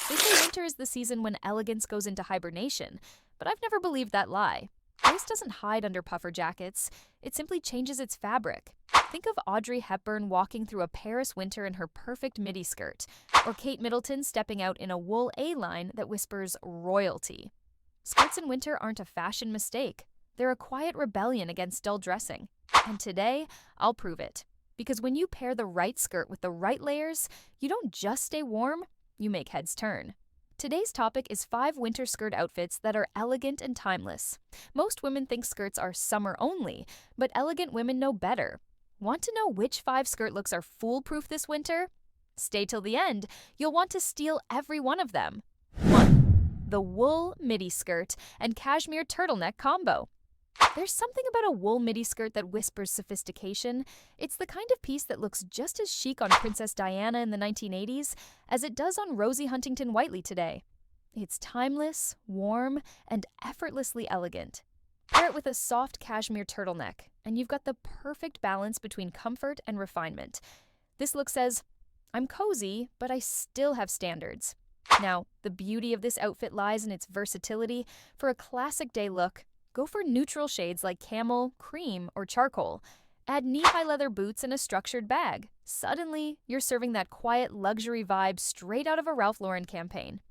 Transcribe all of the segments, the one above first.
They say winter is the season when elegance goes into hibernation, but I've never believed that lie. Lace doesn't hide under puffer jackets, it simply changes its fabric. Think of Audrey Hepburn walking through a Paris winter in her perfect midi skirt, or Kate Middleton stepping out in a wool A-line that whispers royalty. Skirts in winter aren't a fashion mistake. They're a quiet rebellion against dull dressing. And today, I'll prove it. Because when you pair the right skirt with the right layers, you don't just stay warm, you make heads turn. Today's topic is 5 winter skirt outfits that are elegant and timeless. Most women think skirts are summer only, but elegant women know better. Want to know which 5 skirt looks are foolproof this winter? Stay till the end. You'll want to steal every one of them. 1. The wool midi skirt and cashmere turtleneck combo. There's something about a wool midi skirt that whispers sophistication. It's the kind of piece that looks just as chic on Princess Diana in the 1980s as it does on Rosie Huntington-Whiteley today. It's timeless, warm, and effortlessly elegant. Pair it with a soft cashmere turtleneck, and you've got the perfect balance between comfort and refinement. This look says, I'm cozy, but I still have standards. Now, the beauty of this outfit lies in its versatility. For a classic day look, go for neutral shades like camel, cream, or charcoal. Add knee-high leather boots and a structured bag. Suddenly, you're serving that quiet luxury vibe straight out of a Ralph Lauren campaign.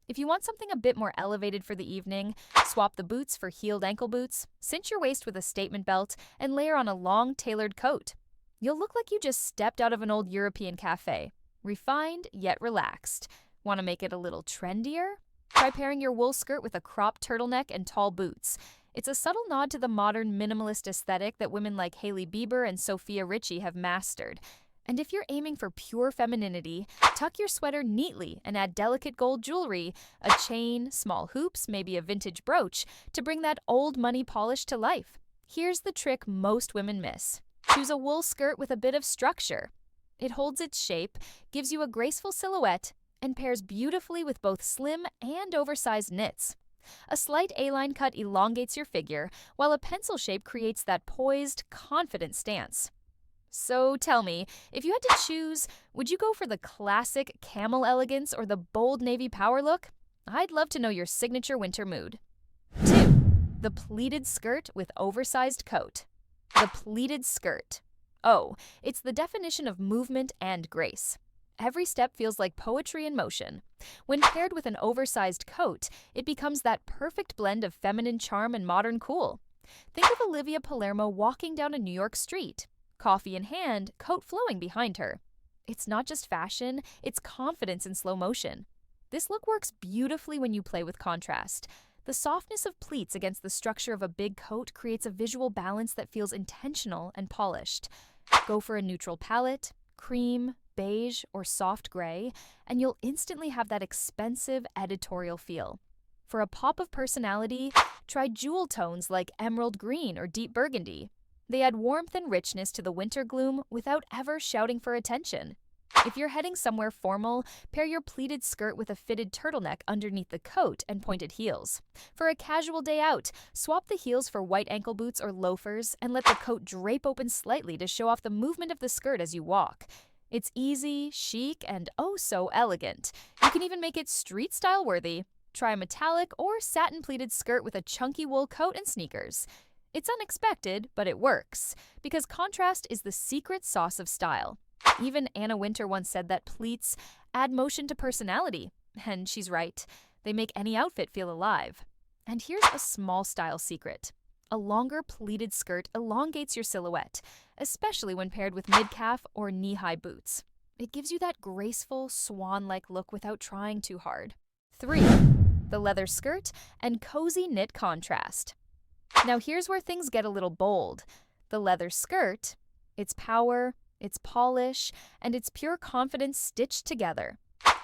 If you want something a bit more elevated for the evening, swap the boots for heeled ankle boots, cinch your waist with a statement belt, and layer on a long, tailored coat. You'll look like you just stepped out of an old European cafe. Refined, yet relaxed. Want to make it a little trendier? Try pairing your wool skirt with a cropped turtleneck and tall boots. It's a subtle nod to the modern minimalist aesthetic that women like Hailey Bieber and Sophia Richie have mastered. And if you're aiming for pure femininity, tuck your sweater neatly and add delicate gold jewelry, a chain, small hoops, maybe a vintage brooch, to bring that old money polish to life. Here's the trick most women miss. Choose a wool skirt with a bit of structure. It holds its shape, gives you a graceful silhouette, and pairs beautifully with both slim and oversized knits. A slight A-line cut elongates your figure, while a pencil shape creates that poised, confident stance. So tell me, if you had to choose, would you go for the classic camel elegance or the bold navy power look? I'd love to know your signature winter mood. 2. The pleated skirt with oversized coat. The pleated skirt. Oh, it's the definition of movement and grace. Every step feels like poetry in motion. When paired with an oversized coat, it becomes that perfect blend of feminine charm and modern cool. Think of Olivia Palermo walking down a New York street. Coffee in hand, coat flowing behind her. It's not just fashion, it's confidence in slow motion. This look works beautifully when you play with contrast. The softness of pleats against the structure of a big coat creates a visual balance that feels intentional and polished. Go for a neutral palette, cream, beige, or soft gray, and you'll instantly have that expensive editorial feel. For a pop of personality, try jewel tones like emerald green or deep burgundy. They add warmth and richness to the winter gloom without ever shouting for attention. If you're heading somewhere formal, pair your pleated skirt with a fitted turtleneck underneath the coat and pointed heels. For a casual day out, swap the heels for white ankle boots or loafers and let the coat drape open slightly to show off the movement of the skirt as you walk. It's easy, chic, and oh so elegant. You can even make it street-style worthy. Try a metallic or satin pleated skirt with a chunky wool coat and sneakers. It's unexpected, but it works, because contrast is the secret sauce of style. Even Anna Wintour once said that pleats add motion to personality, and she's right. They make any outfit feel alive. And here's a small style secret. A longer pleated skirt elongates your silhouette, especially when paired with mid-calf or knee-high boots. It gives you that graceful, swan-like look without trying too hard. 3. The leather skirt and cozy knit contrast. Now here's where things get a little bold. The leather skirt, its power, its polish, and its pure confidence stitched together.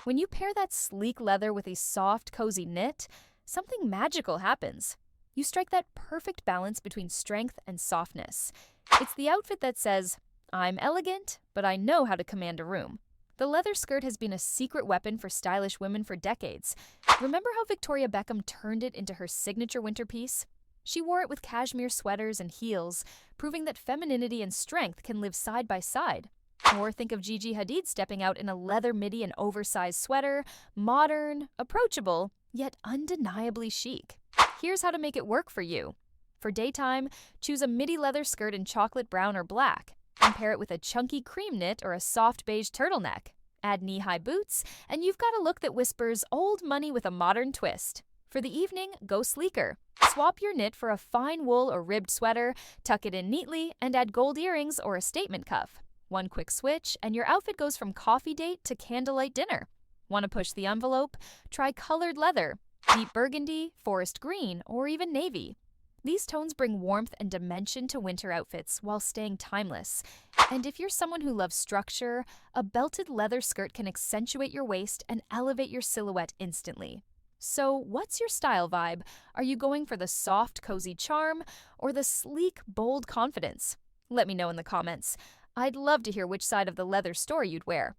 When you pair that sleek leather with a soft, cozy knit, something magical happens. You strike that perfect balance between strength and softness. It's the outfit that says, I'm elegant, but I know how to command a room. The leather skirt has been a secret weapon for stylish women for decades. Remember how Victoria Beckham turned it into her signature winter piece? She wore it with cashmere sweaters and heels, proving that femininity and strength can live side by side. Or think of Gigi Hadid stepping out in a leather midi and oversized sweater, modern, approachable, yet undeniably chic. Here's how to make it work for you. For daytime, choose a midi leather skirt in chocolate brown or black, and pair it with a chunky cream knit or a soft beige turtleneck. Add knee-high boots, and you've got a look that whispers old money with a modern twist. For the evening, go sleeker. Swap your knit for a fine wool or ribbed sweater, tuck it in neatly, and add gold earrings or a statement cuff. One quick switch, and your outfit goes from coffee date to candlelight dinner. Want to push the envelope? Try colored leather, deep burgundy, forest green, or even navy. These tones bring warmth and dimension to winter outfits while staying timeless. And if you're someone who loves structure, a belted leather skirt can accentuate your waist and elevate your silhouette instantly. So, what's your style vibe? Are you going for the soft, cozy charm or the sleek, bold confidence? Let me know in the comments. I'd love to hear which side of the leather story you'd wear.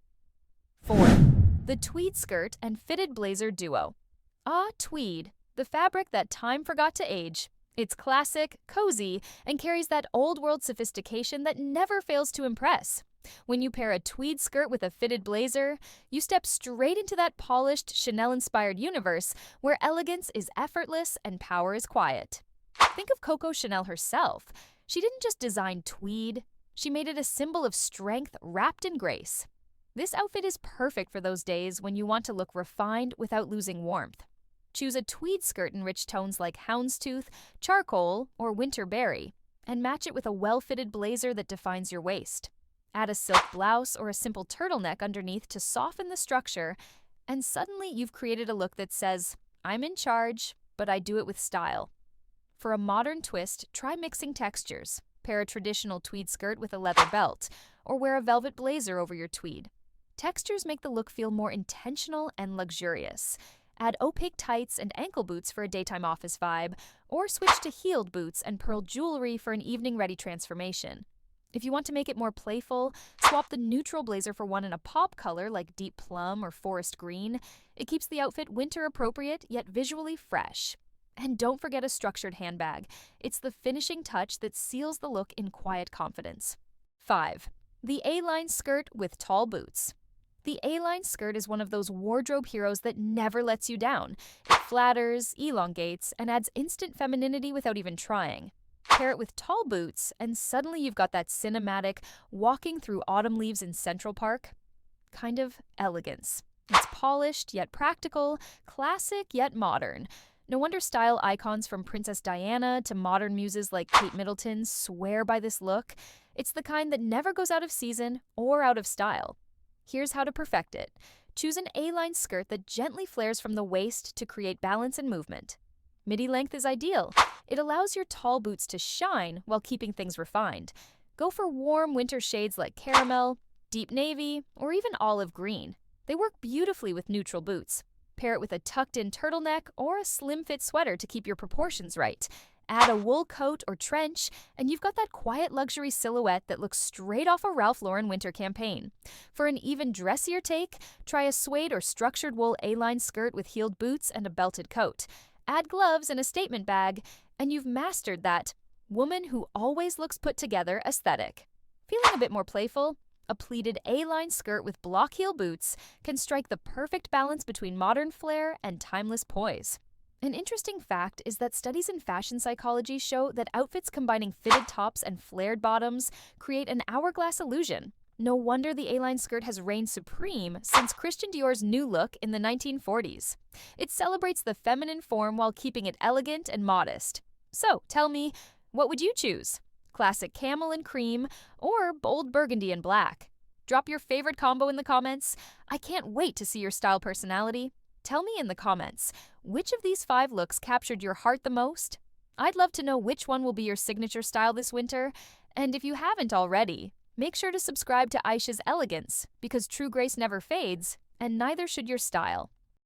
4. The tweed skirt and fitted blazer duo. Tweed, the fabric that time forgot to age. It's classic, cozy, and carries that old-world sophistication that never fails to impress. When you pair a tweed skirt with a fitted blazer, you step straight into that polished, Chanel-inspired universe where elegance is effortless and power is quiet. Think of Coco Chanel herself. She didn't just design tweed, she made it a symbol of strength wrapped in grace. This outfit is perfect for those days when you want to look refined without losing warmth. Choose a tweed skirt in rich tones like houndstooth, charcoal, or winter berry, and match it with a well-fitted blazer that defines your waist. Add a silk blouse or a simple turtleneck underneath to soften the structure, and suddenly you've created a look that says, I'm in charge, but I do it with style. For a modern twist, try mixing textures. Pair a traditional tweed skirt with a leather belt, or wear a velvet blazer over your tweed. Textures make the look feel more intentional and luxurious. Add opaque tights and ankle boots for a daytime office vibe, or switch to heeled boots and pearl jewelry for an evening-ready transformation. If you want to make it more playful, swap the neutral blazer for one in a pop color like deep plum or forest green. It keeps the outfit winter-appropriate yet visually fresh. And don't forget a structured handbag. It's the finishing touch that seals the look in quiet confidence. 5. The A-line skirt with tall boots. The A-line skirt is one of those wardrobe heroes that never lets you down. It flatters, elongates, and adds instant femininity without even trying. Pair it with tall boots, and suddenly you've got that cinematic, walking through autumn leaves in Central Park kind of elegance. It's polished yet practical, classic yet modern. No wonder style icons from Princess Diana to modern muses like Kate Middleton swear by this look. It's the kind that never goes out of season or out of style. Here's how to perfect it. Choose an A-line skirt that gently flares from the waist to create balance and movement. Midi length is ideal. It allows your tall boots to shine while keeping things refined. Go for warm winter shades like caramel, deep navy, or even olive green. They work beautifully with neutral boots. Pair it with a tucked-in turtleneck or a slim-fit sweater to keep your proportions right. Add a wool coat or trench, and you've got that quiet luxury silhouette that looks straight off a Ralph Lauren winter campaign. For an even dressier take, try a suede or structured wool A-line skirt with heeled boots and a belted coat. Add gloves and a statement bag, and you've mastered that woman who always looks put together aesthetic. Feeling a bit more playful? A pleated A-line skirt with block heel boots can strike the perfect balance between modern flair and timeless poise. An interesting fact is that studies in fashion psychology show that outfits combining fitted tops and flared bottoms create an hourglass illusion. No wonder the A-line skirt has reigned supreme since Christian Dior's new look in the 1940s. It celebrates the feminine form while keeping it elegant and modest. So, tell me, what would you choose? Classic camel and cream, or bold burgundy and black? Drop your favorite combo in the comments. I can't wait to see your style personality. Tell me in the comments, which of these 5 looks captured your heart the most? I'd love to know which one will be your signature style this winter. And if you haven't already, make sure to subscribe to Ayesha's Elegance, because true grace never fades, and neither should your style.